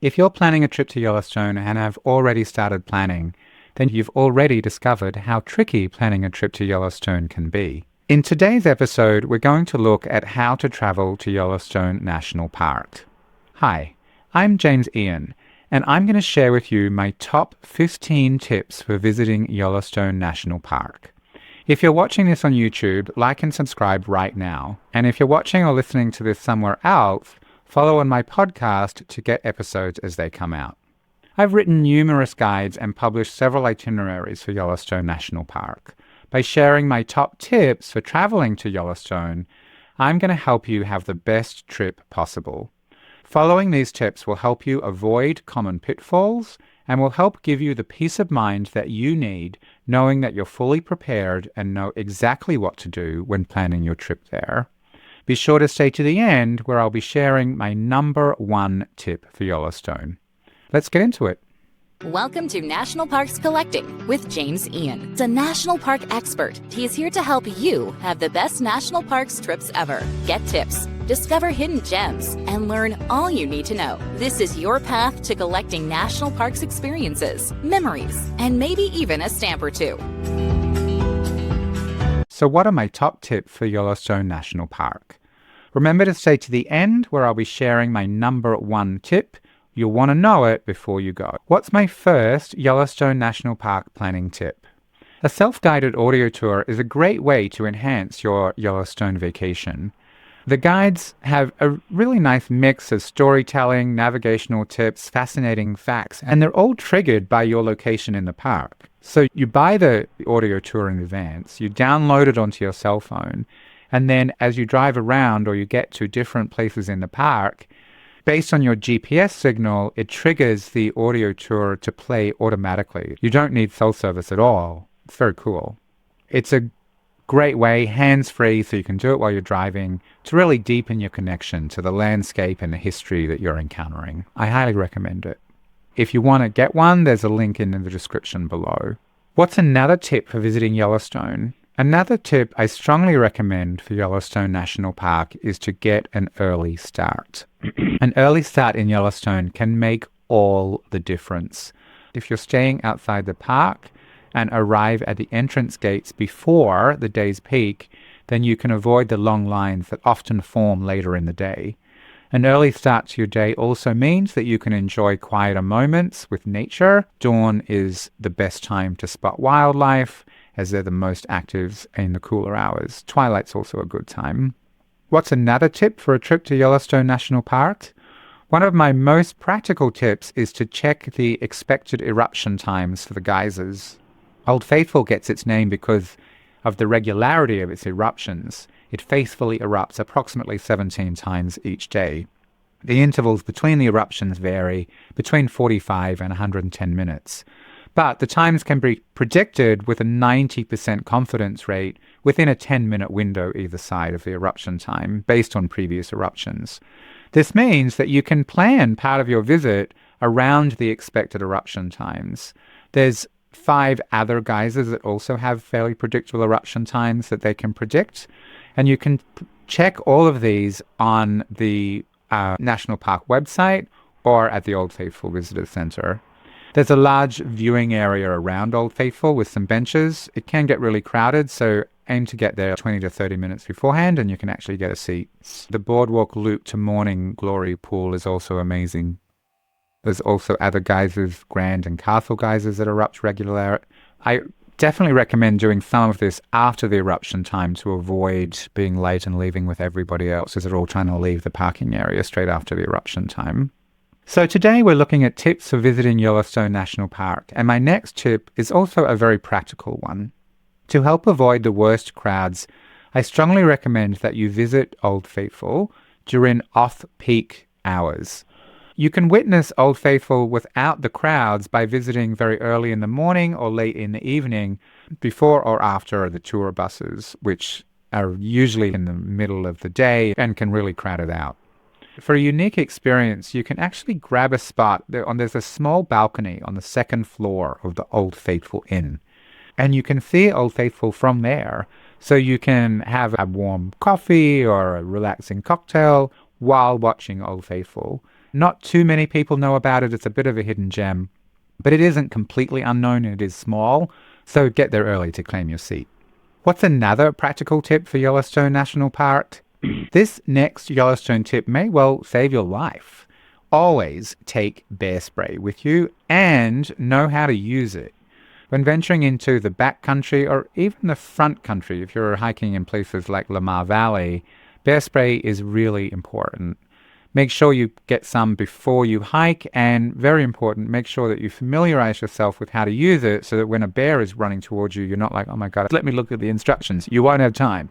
If you're planning a trip to Yellowstone and have already started planning, then you've already discovered how tricky planning a trip to Yellowstone can be. In today's episode, we're going to look at how to travel to Yellowstone National Park. Hi, I'm James Ian, and I'm going to share with you my top 15 tips for visiting Yellowstone National Park. If you're watching this on YouTube, like and subscribe right now. And if you're watching or listening to this somewhere else, follow on my podcast to get episodes as they come out. I've written numerous guides and published several itineraries for Yellowstone National Park. By sharing my top tips for traveling to Yellowstone, I'm going to help you have the best trip possible. Following these tips will help you avoid common pitfalls and will help give you the peace of mind that you need, knowing that you're fully prepared and know exactly what to do when planning your trip there. Be sure to stay to the end, where I'll be sharing my number one tip for Yellowstone. Let's get into it. Welcome to National Parks Collecting with James Ian. He's a national park expert. He is here to help you have the best national parks trips ever. Get tips, discover hidden gems, and learn all you need to know. This is your path to collecting national parks experiences, memories, and maybe even a stamp or two. So what are my top tips for Yellowstone National Park? Remember to stay to the end, where I'll be sharing my number one tip. You'll want to know it before you go. What's my first Yellowstone National Park planning tip? A self-guided audio tour is a great way to enhance your Yellowstone vacation. The guides have a really nice mix of storytelling, navigational tips, fascinating facts, and they're all triggered by your location in the park. So you buy the audio tour in advance, you download it onto your cell phone, and then as you drive around or you get to different places in the park, based on your GPS signal, it triggers the audio tour to play automatically. You don't need cell service at all. It's very cool. It's a great way, hands-free, so you can do it while you're driving, to really deepen your connection to the landscape and the history that you're encountering. I highly recommend it. If you want to get one, there's a link in the description below. What's another tip for visiting Yellowstone? Another tip I strongly recommend for Yellowstone National Park is to get an early start. An early start in Yellowstone can make all the difference. If you're staying outside the park and arrive at the entrance gates before the day's peak, then you can avoid the long lines that often form later in the day. An early start to your day also means that you can enjoy quieter moments with nature. Dawn is the best time to spot wildlife, as they're the most active in the cooler hours. Twilight's also a good time. What's another tip for a trip to Yellowstone National Park? One of my most practical tips is to check the expected eruption times for the geysers. Old Faithful gets its name because of the regularity of its eruptions. It faithfully erupts approximately 17 times each day. The intervals between the eruptions vary between 45 and 110 minutes. But the times can be predicted with a 90% confidence rate within a 10-minute window either side of the eruption time, based on previous eruptions. This means that you can plan part of your visit around the expected eruption times. There's 5 other geysers that also have fairly predictable eruption times that they can predict, and you can check all of these on the National Park website or at the Old Faithful Visitor Center. There's a large viewing area around Old Faithful with some benches. It can get really crowded, so aim to get there 20 to 30 minutes beforehand and you can actually get a seat. The boardwalk loop to Morning Glory Pool is also amazing. There's also other geysers, Grand and Castle geysers that erupt regularly. I definitely recommend doing some of this after the eruption time to avoid being late and leaving with everybody else as they're all trying to leave the parking area straight after the eruption time. So today we're looking at tips for visiting Yellowstone National Park, and my next tip is also a very practical one. To help avoid the worst crowds, I strongly recommend that you visit Old Faithful during off-peak hours. You can witness Old Faithful without the crowds by visiting very early in the morning or late in the evening, before or after the tour buses, which are usually in the middle of the day and can really crowd it out. For a unique experience, you can actually grab a spot. There's a small balcony on the second floor of the Old Faithful Inn. And you can see Old Faithful from there. So you can have a warm coffee or a relaxing cocktail while watching Old Faithful. Not too many people know about it. It's a bit of a hidden gem, but it isn't completely unknown and it is small. So get there early to claim your seat. What's another practical tip for Yellowstone National Park? This next Yellowstone tip may well save your life. Always take bear spray with you and know how to use it. When venturing into the backcountry or even the front country, if you're hiking in places like Lamar Valley, bear spray is really important. Make sure you get some before you hike, and very important, make sure that you familiarize yourself with how to use it so that when a bear is running towards you, you're not like, oh my God, let me look at the instructions. You won't have time.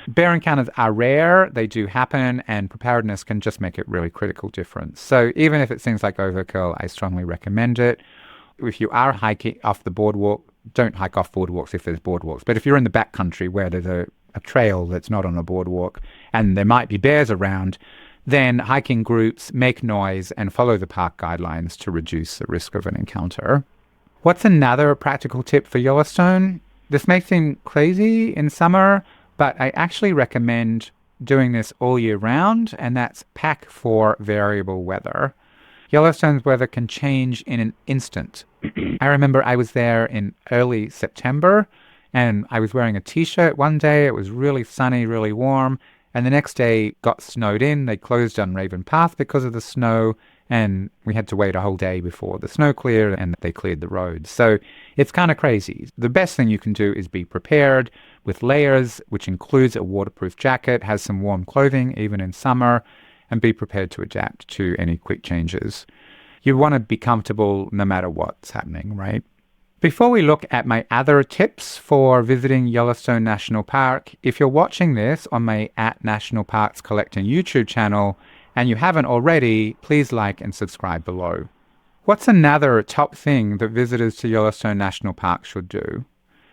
Bear encounters are rare, they do happen, and preparedness can just make a really critical difference. So even if it seems like overkill, I strongly recommend it. If you are hiking off the boardwalk, don't hike off boardwalks if there's boardwalks. But if you're in the backcountry where there's a trail that's not on a boardwalk and there might be bears around, then hiking groups make noise and follow the park guidelines to reduce the risk of an encounter. What's another practical tip for Yellowstone? This may seem crazy in summer, but I actually recommend doing this all year round, and that's pack for variable weather. Yellowstone's weather can change in an instant. I remember I was there in early September, and I was wearing a t-shirt one day. It was really sunny, really warm. And the next day got snowed in. They closed Raven Path because of the snow, and we had to wait a whole day before the snow cleared and they cleared the roads. So it's kind of crazy. The best thing you can do is be prepared with layers, which includes a waterproof jacket, has some warm clothing even in summer, and be prepared to adapt to any quick changes. You want to be comfortable no matter what's happening, right? Before we look at my other tips for visiting Yellowstone National Park, if you're watching this on my @National Parks Collecting YouTube channel and you haven't already, please like and subscribe below. What's another top thing that visitors to Yellowstone National Park should do?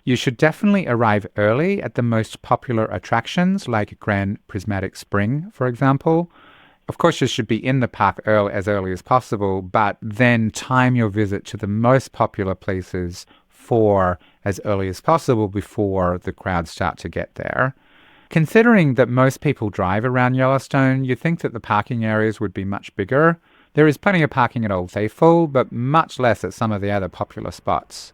You should definitely arrive early at the most popular attractions like Grand Prismatic Spring, for example. Of course, you should be in the park as early as possible, but then time your visit to the most popular places for as early as possible before the crowds start to get there. Considering that most people drive around Yellowstone, you'd think that the parking areas would be much bigger. There is plenty of parking at Old Faithful, but much less at some of the other popular spots.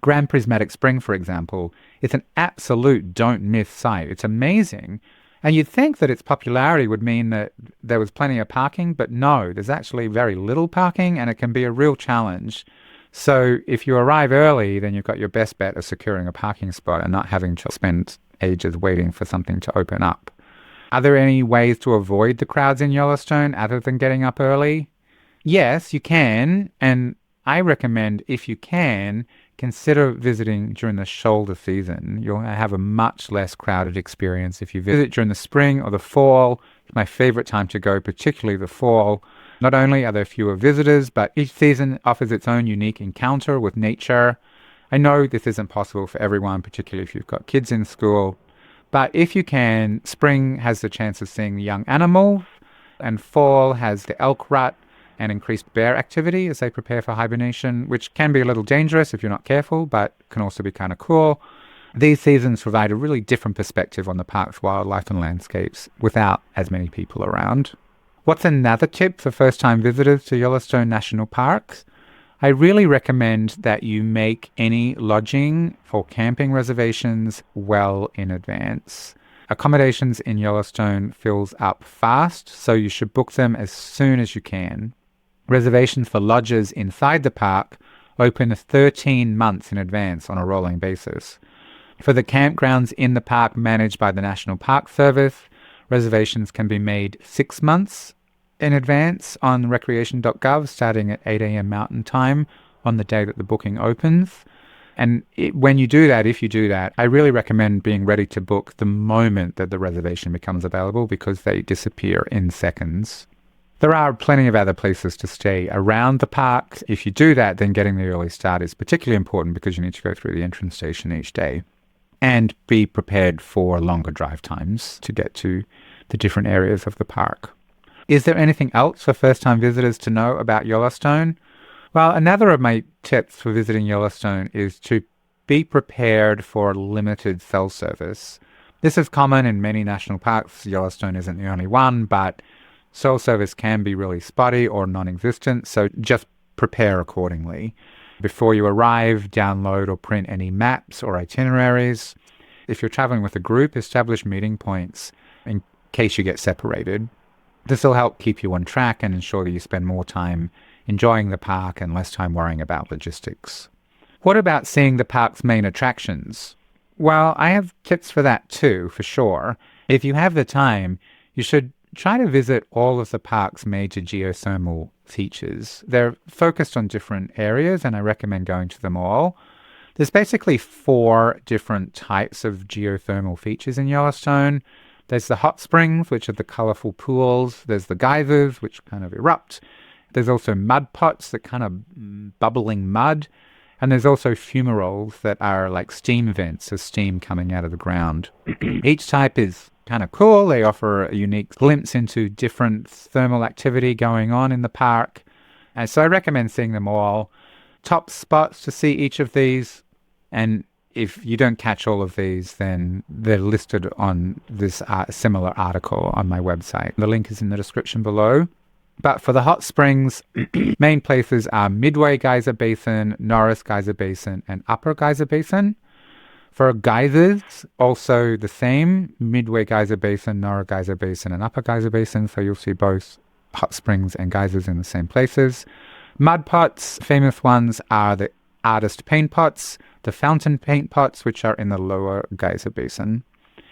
Grand Prismatic Spring, for example, is an absolute don't-miss site. It's amazing. And you'd think that its popularity would mean that there was plenty of parking, but no, there's actually very little parking, and it can be a real challenge. So if you arrive early, then you've got your best bet of securing a parking spot and not having to spend ages waiting for something to open up. Are there any ways to avoid the crowds in Yellowstone other than getting up early? Yes, you can, and I recommend, if you can, consider visiting during the shoulder season. You'll have a much less crowded experience if you visit during the spring or the fall. It's my favorite time to go, particularly the fall. Not only are there fewer visitors, but each season offers its own unique encounter with nature. I know this isn't possible for everyone, particularly if you've got kids in school. But if you can, spring has the chance of seeing the young animals, and fall has the elk rut and increased bear activity as they prepare for hibernation, which can be a little dangerous if you're not careful, but can also be kind of cool. These seasons provide a really different perspective on the park's wildlife and landscapes without as many people around. What's another tip for first-time visitors to Yellowstone National Park? I really recommend that you make any lodging or camping reservations well in advance. Accommodations in Yellowstone fills up fast, so you should book them as soon as you can. Reservations for lodges inside the park open 13 months in advance on a rolling basis. For the campgrounds in the park managed by the National Park Service, reservations can be made 6 months in advance on recreation.gov starting at 8 a.m. Mountain Time on the day that the booking opens. And when you do that, if you do that, I really recommend being ready to book the moment that the reservation becomes available because they disappear in seconds. There are plenty of other places to stay around the park. If you do that, then getting the early start is particularly important because you need to go through the entrance station each day. And be prepared for longer drive times to get to the different areas of the park. Is there anything else for first-time visitors to know about Yellowstone? Well, another of my tips for visiting Yellowstone is to be prepared for limited cell service. This is common in many national parks. Yellowstone isn't the only one, but Cell service can be really spotty or non-existent, so just prepare accordingly. Before you arrive, download or print any maps or itineraries. If you're traveling with a group, establish meeting points in case you get separated. This will help keep you on track and ensure that you spend more time enjoying the park and less time worrying about logistics. What about seeing the park's main attractions? Well, I have tips for that too, for sure. If you have the time, you should try to visit all of the park's major geothermal features. They're focused on different areas, and I recommend going to them all. There's basically 4 different types of geothermal features in Yellowstone. There's the hot springs, which are the colorful pools. There's the geysers, which kind of erupt. There's also mud pots, that kind of bubbling mud. And there's also fumaroles that are like steam vents, so steam coming out of the ground. Each type is kind of cool. They offer a unique glimpse into different thermal activity going on in the park. And so I recommend seeing them all. Top spots to see each of these. And if you don't catch all of these, then they're listed on this similar article on my website. The link is in the description below. But for the hot springs, main places are Midway Geyser Basin, Norris Geyser Basin, and Upper Geyser Basin. For geysers, also the same, Midway Geyser Basin, Norris Geyser Basin, and Upper Geyser Basin. So you'll see both hot springs and geysers in the same places. Mud pots, famous ones are the artist paint pots, the fountain paint pots, which are in the Lower Geyser Basin.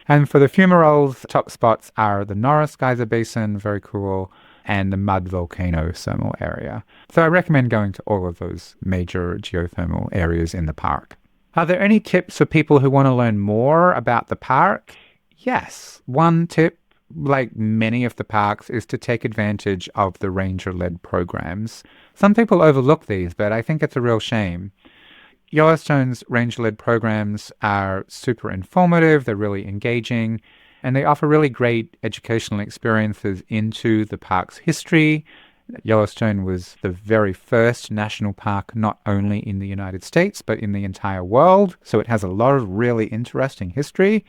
And for the fumaroles, top spots are the Norris Geyser Basin, very cool, and the Mud Volcano thermal area. So I recommend going to all of those major geothermal areas in the park. Are there any tips for people who want to learn more about the park? Yes. One tip, like many of the parks, is to take advantage of the ranger-led programs. Some people overlook these, but I think it's a real shame. Yellowstone's ranger-led programs are super informative, they're really engaging, and they offer really great educational experiences into the park's history. Yellowstone was the very first national park, not only in the United States, but in the entire world. So it has a lot of really interesting history.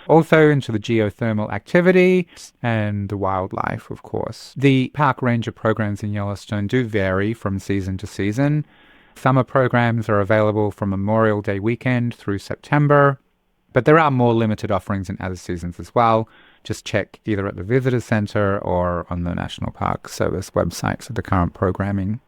Also into the geothermal activity and the wildlife, of course. The park ranger programs in Yellowstone do vary from season to season. Summer programs are available from Memorial Day weekend through September. But there are more limited offerings in other seasons as well. Just check either at the Visitor Center or on the National Park Service website for the current programming.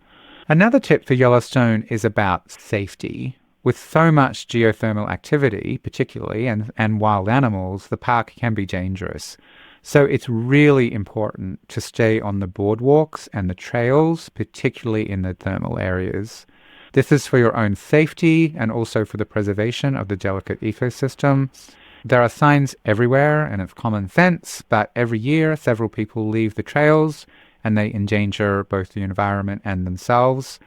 Another tip for Yellowstone is about safety. With so much geothermal activity, particularly, and wild animals, the park can be dangerous. So it's really important to stay on the boardwalks and the trails, particularly in the thermal areas. This is for your own safety and also for the preservation of the delicate ecosystem. There are signs everywhere, and it's common sense, but every year several people leave the trails and they endanger both the environment and themselves.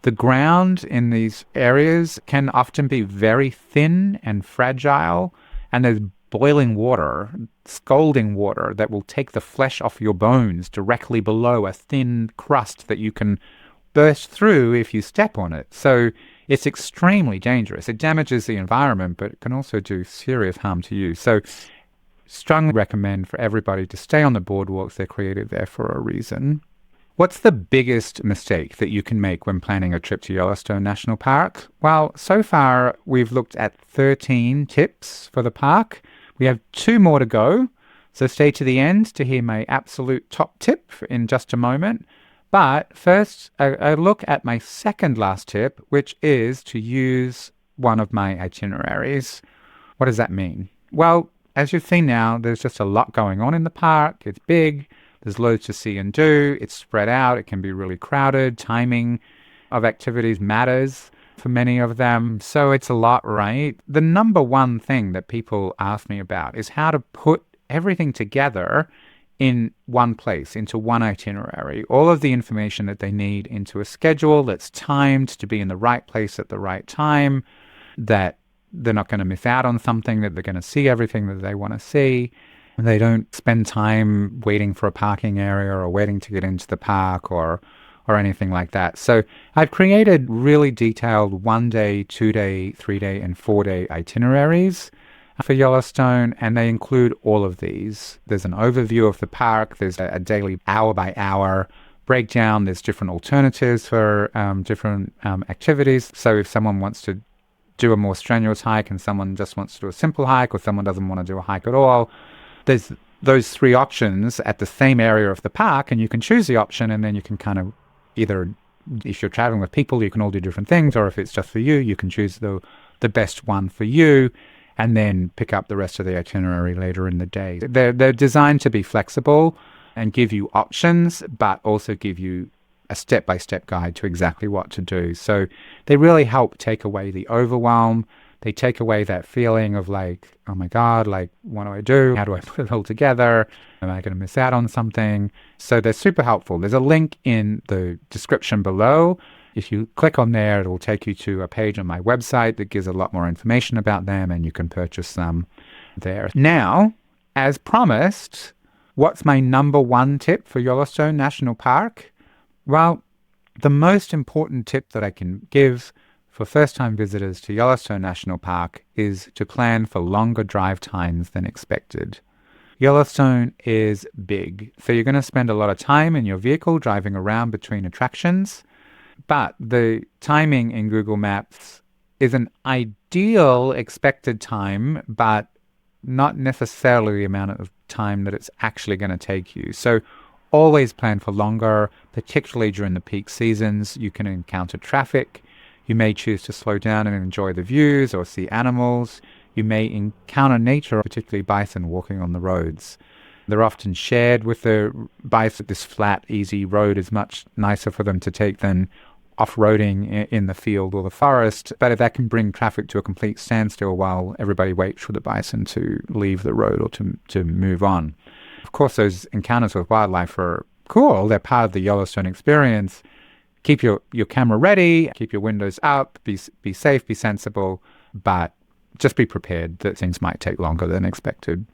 The ground in these areas can often be very thin and fragile, and there's boiling water, scalding water that will take the flesh off your bones directly below a thin crust that you can burst through if you step on it. So it's extremely dangerous. It damages the environment, but it can also do serious harm to you. So strongly recommend for everybody to stay on the boardwalks. They're created there for a reason. What's the biggest mistake that you can make when planning a trip to Yellowstone National Park? Well, so far we've looked at 13 tips for the park. We have 2 more to go. So stay to the end to hear my absolute top tip in just a moment. But first, a look at my second last tip, which is to use one of my itineraries. What does that mean? Well, as you've seen now, there's just a lot going on in the park. It's big. There's loads to see and do. It's spread out. It can be really crowded. Timing of activities matters for many of them. So it's a lot, right? The number one thing that people ask me about is how to put everything together in one place, into one itinerary, all of the information that they need into a schedule that's timed to be in the right place at the right time, that they're not going to miss out on something, that they're going to see everything that they want to see, and they don't spend time waiting for a parking area or waiting to get into the park or anything like that. So I've created really detailed 1-day, 2-day, 3-day, and 4-day itineraries. for Yellowstone, and they include all of these. There's an overview of the park. There's a daily hour-by-hour breakdown. There's different alternatives for different activities. So if someone wants to do a more strenuous hike and someone just wants to do a simple hike, or someone doesn't want to do a hike at all, there's those three options at the same area of the park, and you can choose the option, and then you can kind of either, if you're traveling with people, you can all do different things, or if it's just for you, you can choose the best one for you, and then pick up the rest of the itinerary later in the day. They're designed to be flexible and give you options, but also give you a step-by-step guide to exactly what to do. So they really help take away the overwhelm. They take away that feeling of like, oh my God, like, what do I do? How do I put it all together? Am I going to miss out on something? So they're super helpful. There's a link in the description below. If you click on there, it'll take you to a page on my website that gives a lot more information about them, and you can purchase them there. Now, as promised, what's my number one tip for Yellowstone National Park? Well, the most important tip that I can give for first-time visitors to Yellowstone National Park is to plan for longer drive times than expected. Yellowstone is big, so you're going to spend a lot of time in your vehicle driving around between attractions. But the timing in Google Maps is an ideal expected time, but not necessarily the amount of time that it's actually going to take you. So always plan for longer, particularly during the peak seasons. You can encounter traffic. You may choose to slow down and enjoy the views or see animals. You may encounter nature, particularly bison walking on the roads. They're often shared with the bison. This flat, easy road is much nicer for them to take than off-roading in the field or the forest, but that can bring traffic to a complete standstill while everybody waits for the bison to leave the road or to move on. Of course, those encounters with wildlife are cool. They're part of the Yellowstone experience. Keep your camera ready, keep your windows up, be safe, be sensible, but just be prepared that things might take longer than expected.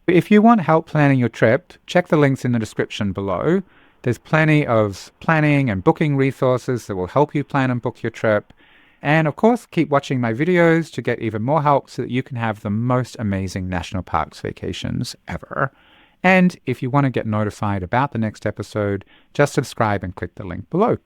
If you want help planning your trip, check the links in the description below. There's plenty of planning and booking resources that will help you plan and book your trip. And of course, keep watching my videos to get even more help so that you can have the most amazing national parks vacations ever. And if you want to get notified about the next episode, just subscribe and click the link below.